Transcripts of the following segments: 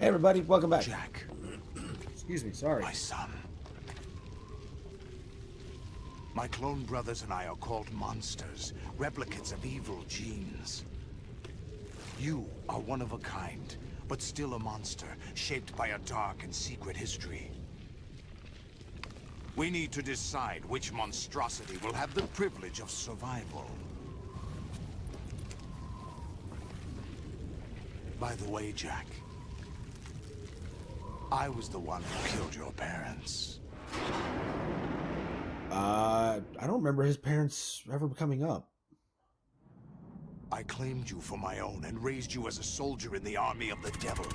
Hey everybody, welcome back. Jack. Excuse me, sorry. My son. My clone brothers and I are called monsters, replicates of evil genes. You are one of a kind, but still a monster, shaped by a dark and secret history. We need to decide which monstrosity will have the privilege of survival. By the way, Jack, I was the one who killed your parents. I don't remember his parents ever coming up. I claimed you for my own and raised you as a soldier in the army of the devil.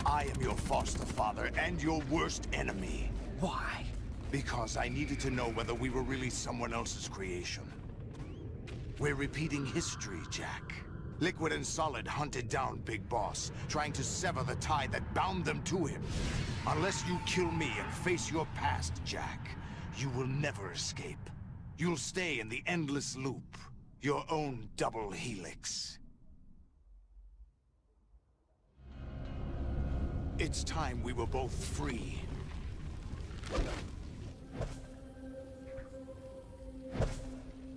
I am your foster father and your worst enemy. Why? Because I needed to know whether we were really someone else's creation. We're repeating history, Jack. Liquid and Solid hunted down Big Boss, trying to sever the tie that bound them to him. Unless you kill me and face your past, Jack, you will never escape. You'll stay in the endless loop, your own double helix. It's time we were both free.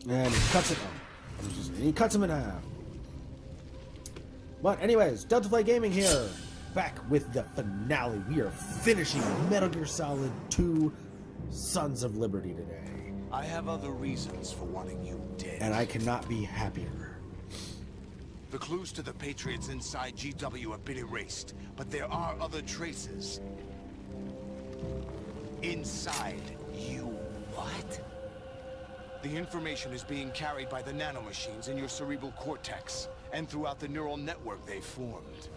And he cuts it. He cuts him in half. But anyways, Delta Play Gaming here, back with the finale. We are finishing Metal Gear Solid 2: Sons of Liberty today. I have other reasons for wanting you dead. And I cannot be happier. The clues to the Patriots inside GW have been erased, but there are other traces. Inside you. What? The information is being carried by the nanomachines in your cerebral cortex, and throughout the neural network they formed.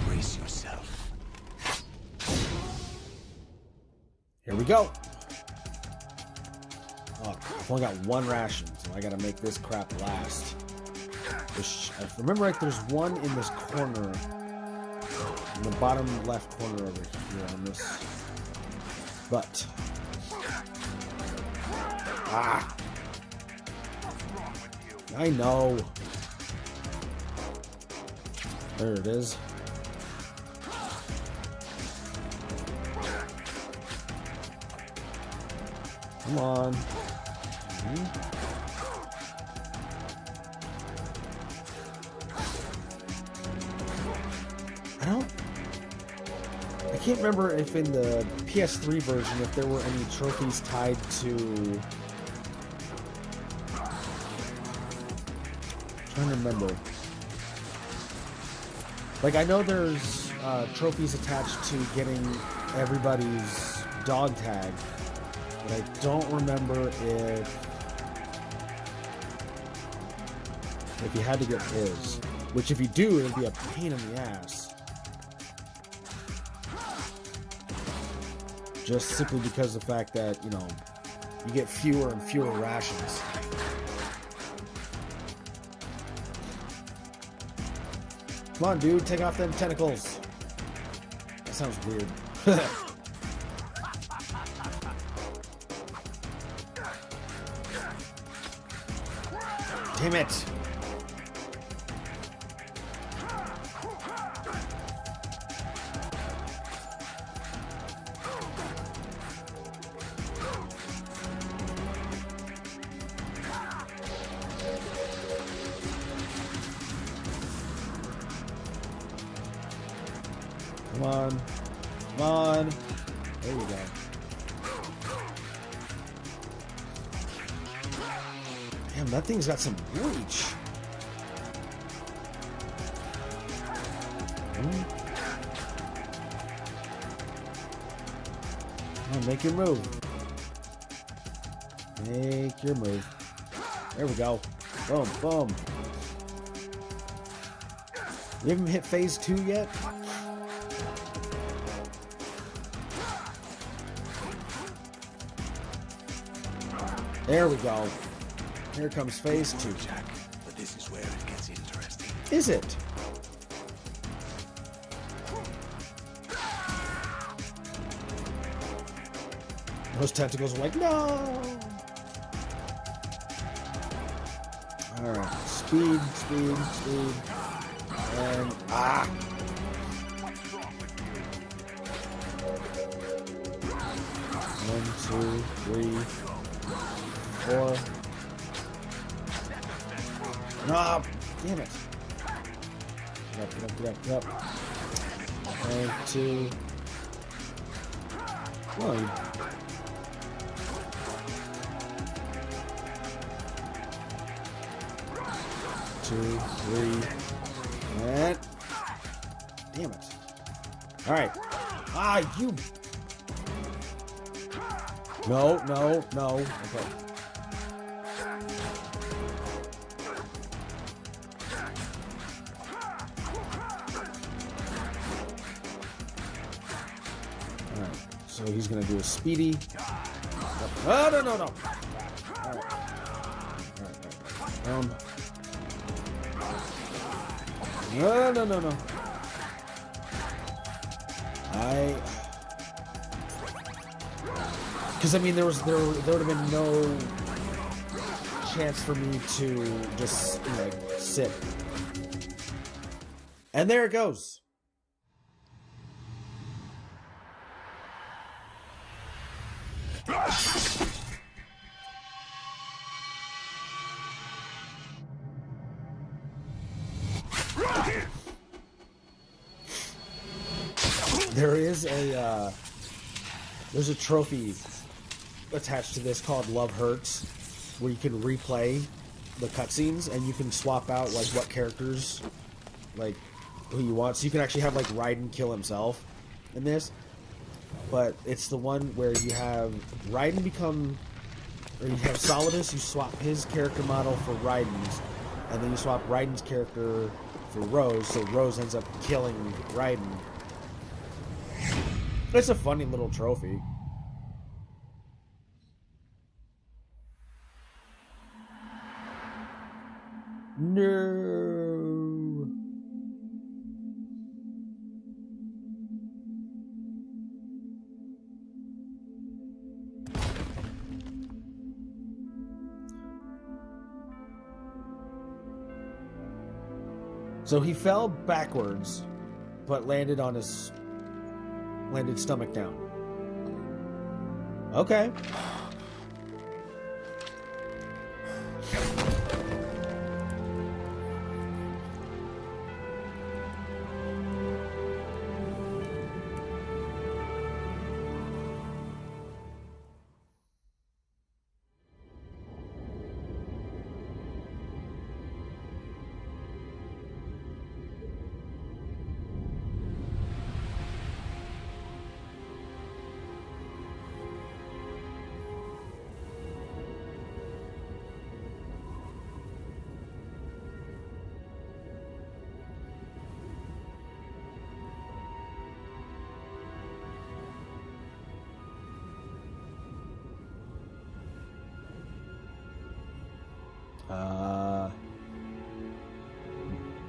Brace yourself. Here we go. Oh, I've only got one ration, so I gotta make this crap last. If I remember right, there's one in this corner, in the bottom left corner over here on this. But I know. There it is. Come on. I can't remember if in the PS3 version if there were any trophies tied to. I'm trying to remember. Like, I know there's trophies attached to getting everybody's dog tag, but I don't remember if you had to get his. Which, if you do, it'd be a pain in the ass. Just simply because of the fact that, you know, you get fewer and fewer rations. Come on, dude, take off them tentacles. That sounds weird. Damn it. Come on. Come on. There you go. Damn, that thing's got some reach. Come on, make your move. Make your move. There we go. Boom, boom. You haven't hit phase 2 yet? There we go. Here comes phase 2. Jack, but this is where it gets interesting. Is it? Those tentacles are like, no! Alright, speed, speed, speed. And, ah! 1, 2, 3, 4. Ah, damn it. Get up, get up, get up, get up. 1, 2. Whoa. 2, 3, and damn it. Alright. Ah, you. No, no, no. Okay. Alright. So he's gonna do a speedy. Oh, no, no, no. Alright. Alright. No, no, no, no. Because I mean, there would have been no chance for me to just like sit. And there it goes. There is there's a trophy attached to this called Love Hurts, where you can replay the cutscenes and you can swap out like what characters, like who you want. So you can actually have like Raiden kill himself in this, but it's the one where you have Raiden become, or you have Solidus, you swap his character model for Raiden's, and then you swap Raiden's character for Rose, so Rose ends up killing Raiden. It's a funny little trophy. No. So he fell backwards, but landed stomach down. Okay.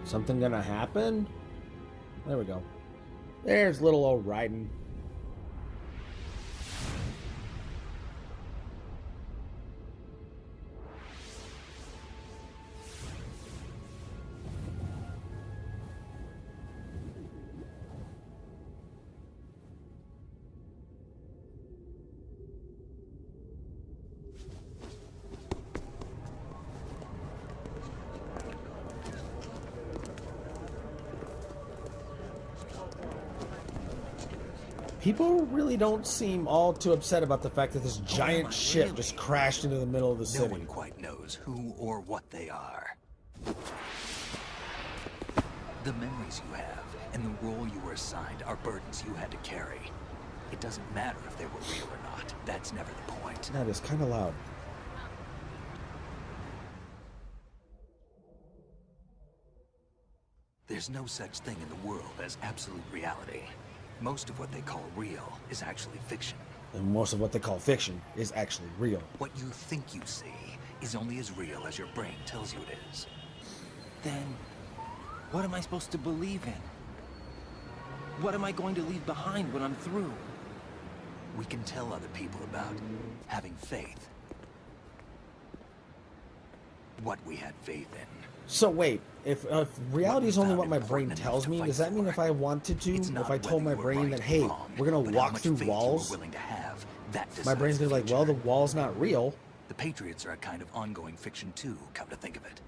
Something gonna happen? There we go. There's little old Raiden. People really don't seem all too upset about the fact that this giant ship just crashed into the middle of the city. No one quite knows who or what they are. The memories you have and the role you were assigned are burdens you had to carry. It doesn't matter if they were real or not. That's never the point. That is kind of loud. There's no such thing in the world as absolute reality. Most of what they call real is actually fiction. And most of what they call fiction is actually real. What you think you see is only as real as your brain tells you it is. Then, what am I supposed to believe in? What am I going to leave behind when I'm through? We can tell other people about having faith. What we had faith in. So wait, if reality is only what my brain important tells enough to me, fight does that mean for. if I wanted to, It's if not I told my whether you were brain right that, or hey, wrong, we're gonna but how walk much through faith you were walls, willing to have, that my decides brain's the gonna be like, well, the future. wall's not real. The Patriots are a kind of ongoing fiction too, come to think of it.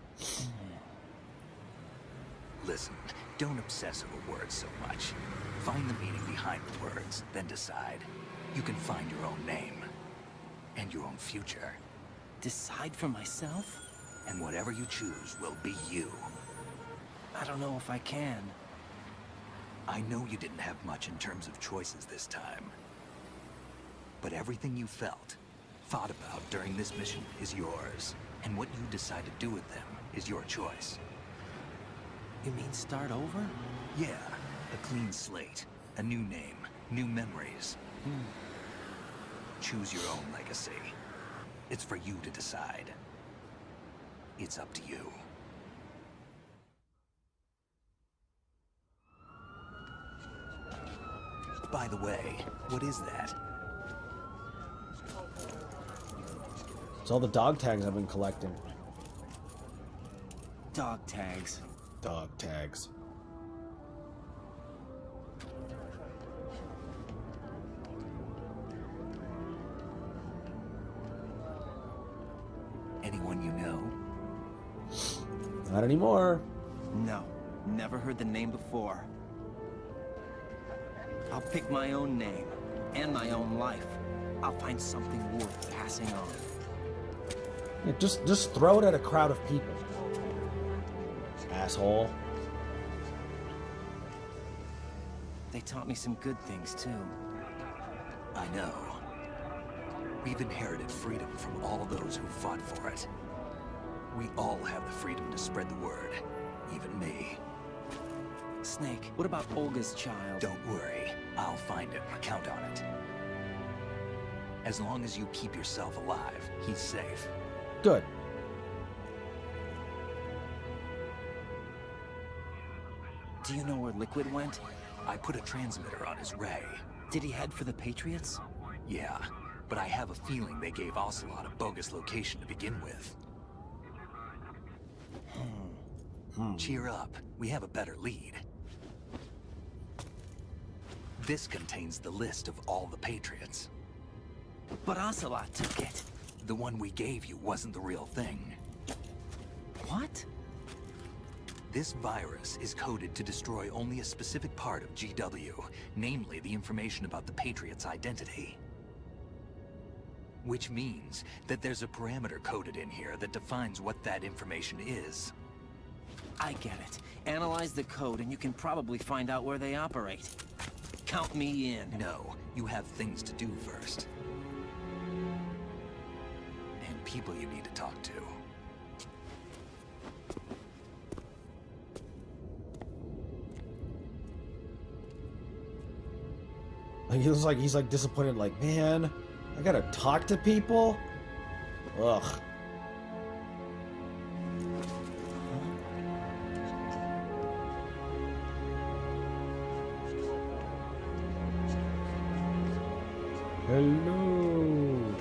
Listen, don't obsess over words so much. Find the meaning behind the words, then decide. You can find your own name. And your own future. Decide for myself? And whatever you choose will be you. I don't know if I can. I know you didn't have much in terms of choices this time. But everything you felt, thought about during this mission is yours. And what you decide to do with them is your choice. You mean start over? Yeah, a clean slate, a new name, new memories. Choose your own legacy. It's for you to decide. It's up to you. By the way, what is that? It's all the dog tags I've been collecting. Dog tags. Dog tags. Anyone you know? Not anymore. No, never heard the name before. I'll pick my own name, and my own life. I'll find something worth passing on. Yeah, just throw it at a crowd of people. Asshole. They taught me some good things, too. I know. We've inherited freedom from all those who fought for it. We all have the freedom to spread the word. Even me. Snake, what about Olga's child? Don't worry. I'll find him. Count on it. As long as you keep yourself alive, he's safe. Good. Do you know where Liquid went? I put a transmitter on his ray. Did he head for the Patriots? Yeah, but I have a feeling they gave Ocelot a bogus location to begin with. Cheer up. We have a better lead. This contains the list of all the Patriots. But Ocelot took it. The one we gave you wasn't the real thing. What? This virus is coded to destroy only a specific part of GW, namely the information about the Patriots' identity. Which means that there's a parameter coded in here that defines what that information is. I get it. Analyze the code and you can probably find out where they operate. Count me in. No, you have things to do first. And people you need to talk to. He looks like he's like disappointed, like, man, I gotta talk to people? Ugh. Hello.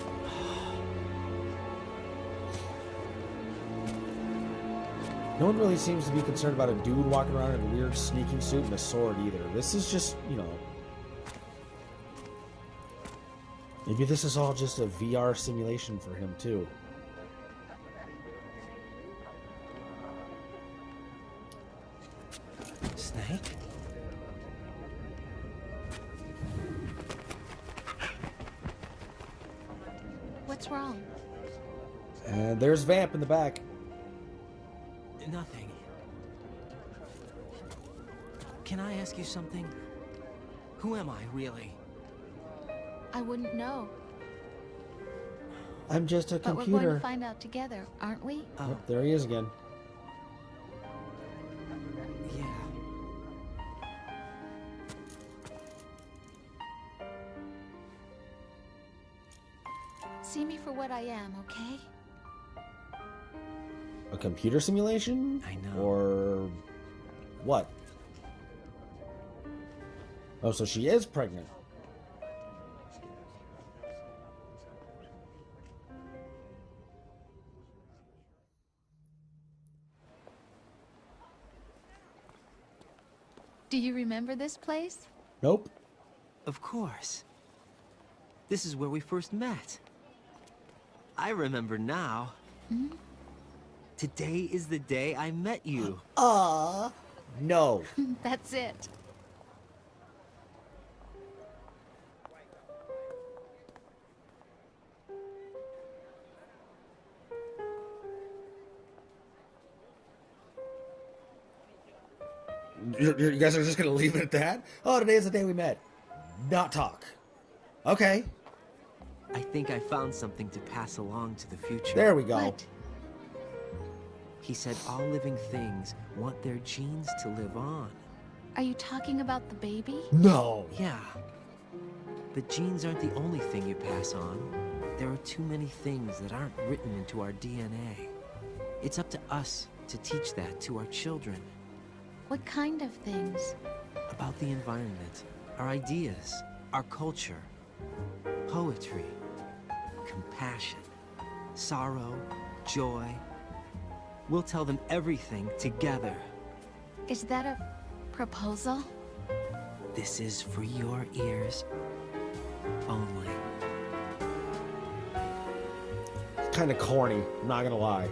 No one really seems to be concerned about a dude walking around in a weird sneaking suit and a sword either. This is just, you know... Maybe this is all just a VR simulation for him, too. Snake? What's wrong? And there's Vamp in the back. Nothing. Can I ask you something? Who am I, really? I wouldn't know. I'm just a But we're computer. going to find out together, aren't we? Oh, Yep, there he is again. yeah. See me for what I am, okay? A computer simulation? I know. Or what? Oh, so she is pregnant. Do you remember this place? Nope. Of course. This is where we first met. I remember now. Today is the day I met you. No. That's it. You guys are just gonna leave it at that? Oh, today is the day we met. Not talk. Okay. I think I found something to pass along to the future. There we go. What? He said all living things want their genes to live on. Are you talking about the baby? No. Yeah. But genes aren't the only thing you pass on. There are too many things that aren't written into our DNA. It's up to us to teach that to our children. What kind of things? About the environment, our ideas, our culture, poetry, compassion, sorrow, joy. We'll tell them everything together. Is that a proposal? This is for your ears only. It's kind of corny, I'm not gonna lie.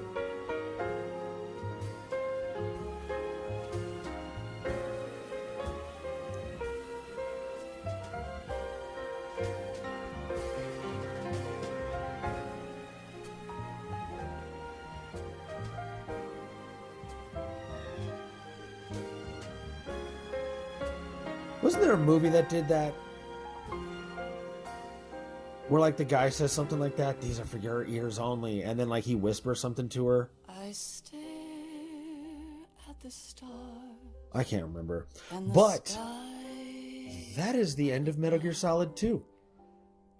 Wasn't there a movie that did that? Where like the guy says something like that, these are for your ears only, and then like he whispers something to her. I stare at the stars. I can't remember. And the But sky that is the end of Metal Gear Solid 2.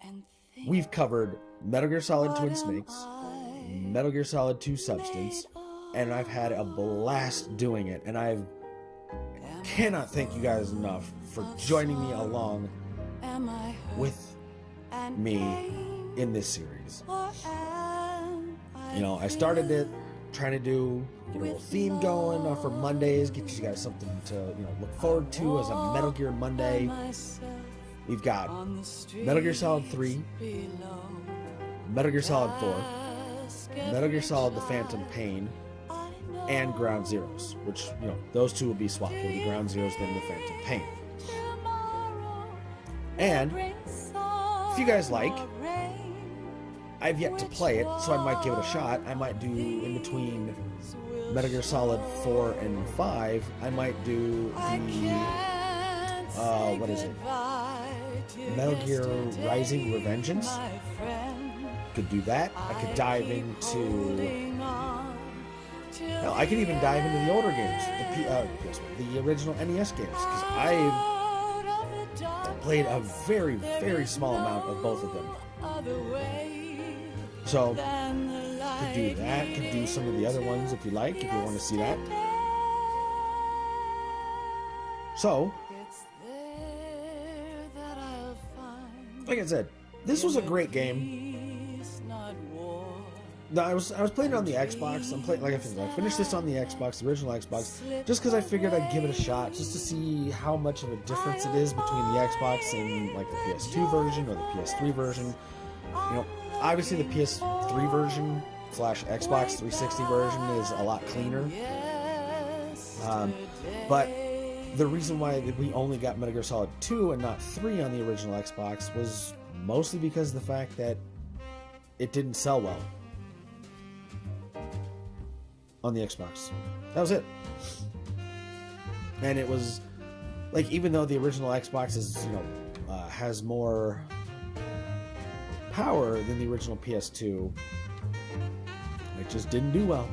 and think We've covered Metal Gear Solid Twin what Snakes, am I Metal Gear Solid 2 Substance, made of? and I've had a blast doing it, and I cannot thank you guys enough for joining me along Am I hurt with and me pain, in this series. or am You know, I started it trying to get a little theme going for Mondays, get you guys something to, look forward to as a Metal Gear Monday. myself We've got on the street Metal Gear Solid 3, below? Metal Gear Solid 4, Ask Metal Gear Solid The Phantom Pain, I know and Ground Zeroes, which, those two will be swapped. It'll be Ground Zeroes, then The Phantom Pain. tomorrow And brings if you guys like, more rain. I've yet to play it, so I might give it a shot. I might do in between Metal Gear Solid 4 and 5, I might do the, what is it? Metal Gear Rising Revengeance. Could do that. I could dive into, hell, I could even dive into the older games, the original NES games, because I've played a very, very small amount of both of them. So, could do that, could do some of the other ones if you like, if you want to see that. So, like I said, this was a great game. No, I was playing it on the Xbox. I finished this on the Xbox, the original Xbox, just because I figured I'd give it a shot, just to see how much of a difference it is between the Xbox and like the PS2 version or the PS3 version. Obviously the PS3 version / Xbox 360 version is a lot cleaner. But the reason why we only got Metal Gear Solid 2 and not 3 on the original Xbox was mostly because of the fact that it didn't sell well on the Xbox. That was it. And it was like, even though the original Xbox is, has more power than the original PS2, it just didn't do well.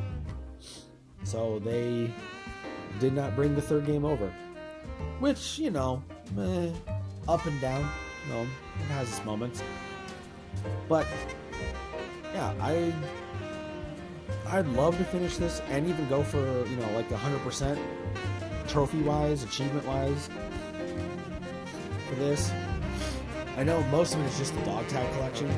So they did not bring the third game over. Which, up and down. It has its moments. But yeah, I'd love to finish this and even go for, like the 100% trophy-wise, achievement-wise for this. I know most of it is just the dog tag collection.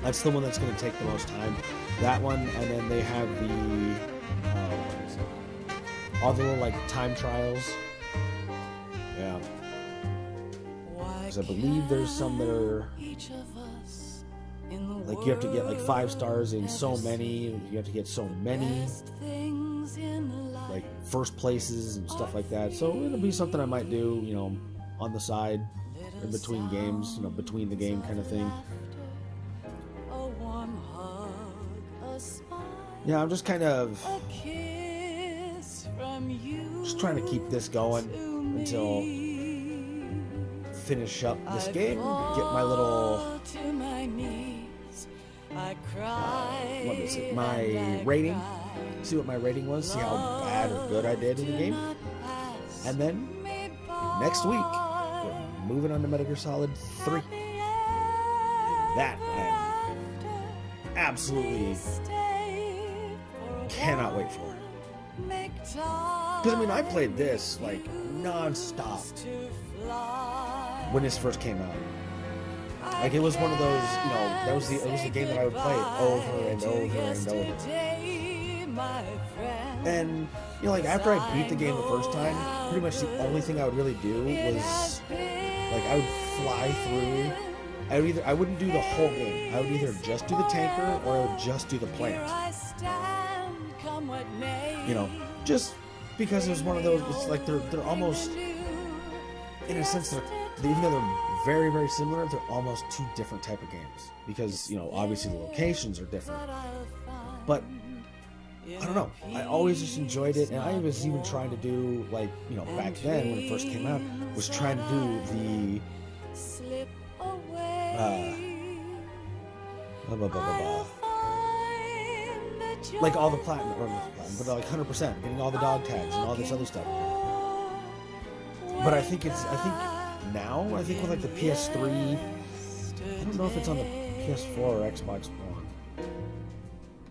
That's the one that's going to take the most time. That one, and then they have the all the little like time trials Yeah. Because I believe there's some that are like you have to get like 5 stars in so many. You have to get so many like first places and stuff like that. So it'll be something I might do, you know, on the side in between games, you know, between the game kind of thing. Yeah, I'm just kind of just trying to keep this going until finish up this game, get my little what is it, my rating, see what my rating was, see how bad or good I did in the game, and then next week we're moving on to Metal Gear Solid 3. And that I am absolutely cannot wait for. Because I mean, I played this like non-stop when this first came out. Like it was one of those, you know, it was the game that I would play over and over and over. And you know, like after I beat the game the first time, pretty much the only thing I would really do was like I would fly through. I wouldn't do the whole game. I would either just do the tanker or I would just do the plant. You know, just because it was one of those. It's like they're almost, in a sense, even though they're very, very similar, they're almost 2 different type of games. Because, you know, obviously the locations are different. But I don't know. I always just enjoyed it, and I was even trying to do, like, you know, back then when it first came out, was trying to do the like all the platinum, or not platinum, but like 100%, getting all the dog tags and all this other stuff. But I think now with like the PS3, I don't know if it's on the PS4 or Xbox One.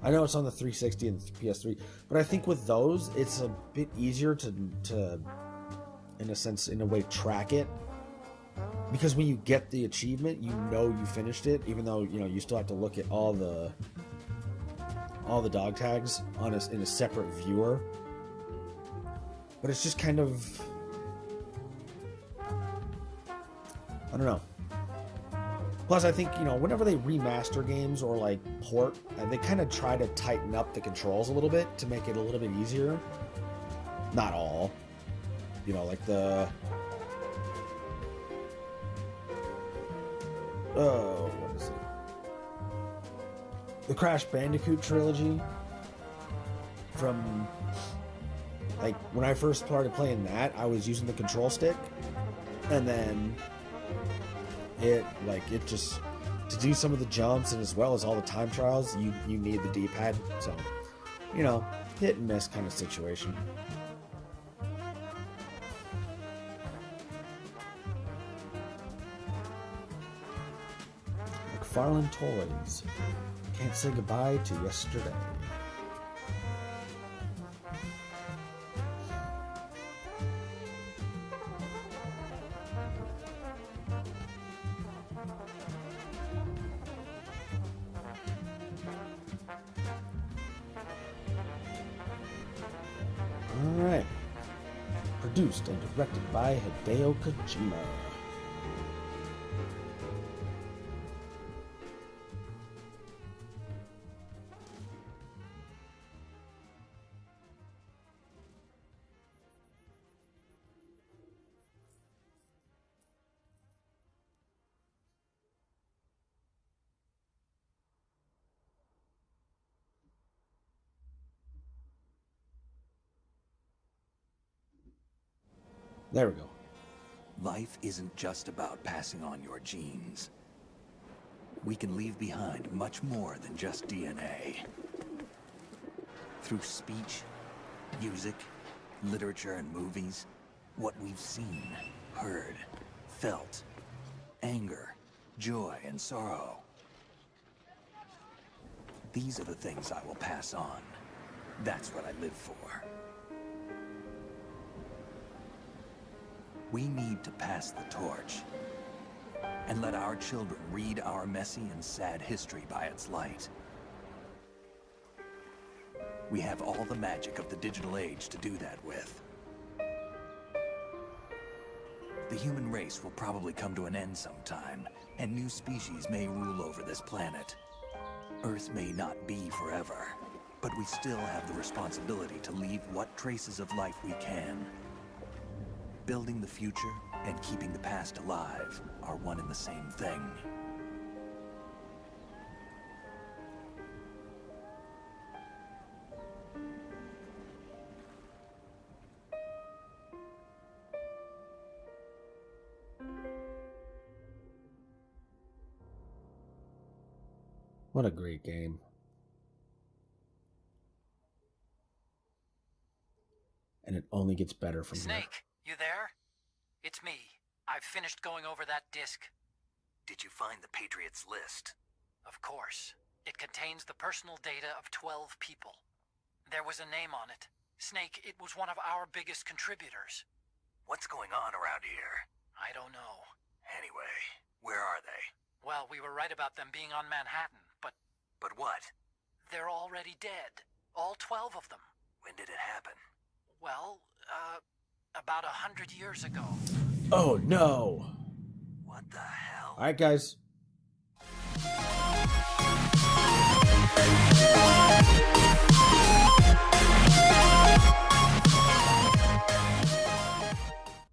I know it's on the 360 and the PS3, but I think with those, it's a bit easier to in a sense, in a way, track it. Because when you get the achievement, you know you finished it, even though, you know, you still have to look at all the dog tags in a separate viewer. But it's just kind of, I don't know. Plus, I think, you know, whenever they remaster games or like port, they kind of try to tighten up the controls a little bit to make it a little bit easier. Not all. You know, like the what is it? The Crash Bandicoot trilogy. From like when I first started playing that, I was using the control stick, and then it just to do some of the jumps and as well as all the time trials, you need the D-pad. So, you know, hit and miss kind of situation. McFarlane Toys. Can't say goodbye to yesterday. Alright. Produced and directed by Hideo Kojima. There we go. Life isn't just about passing on your genes. We can leave behind much more than just DNA. Through speech, music, literature, and movies, what we've seen, heard, felt, anger, joy, and sorrow. These are the things I will pass on. That's what I live for. We need to pass the torch and let our children read our messy and sad history by its light. We have all the magic of the digital age to do that with. The human race will probably come to an end sometime, and new species may rule over this planet. Earth may not be forever, but we still have the responsibility to leave what traces of life we can. Building the future and keeping the past alive are one and the same thing. What a great game. And it only gets better from here. Snake, you there? It's me. I've finished going over that disc. Did you find the Patriots list? Of course. It contains the personal data of 12 people. There was a name on it. Snake, it was one of our biggest contributors. What's going on around here? I don't know. Anyway, where are they? Well, we were right about them being on Manhattan, but But what? they're already dead. All 12 of them. When did it happen? Well, about 100 years ago. Oh no! What the hell? Alright guys,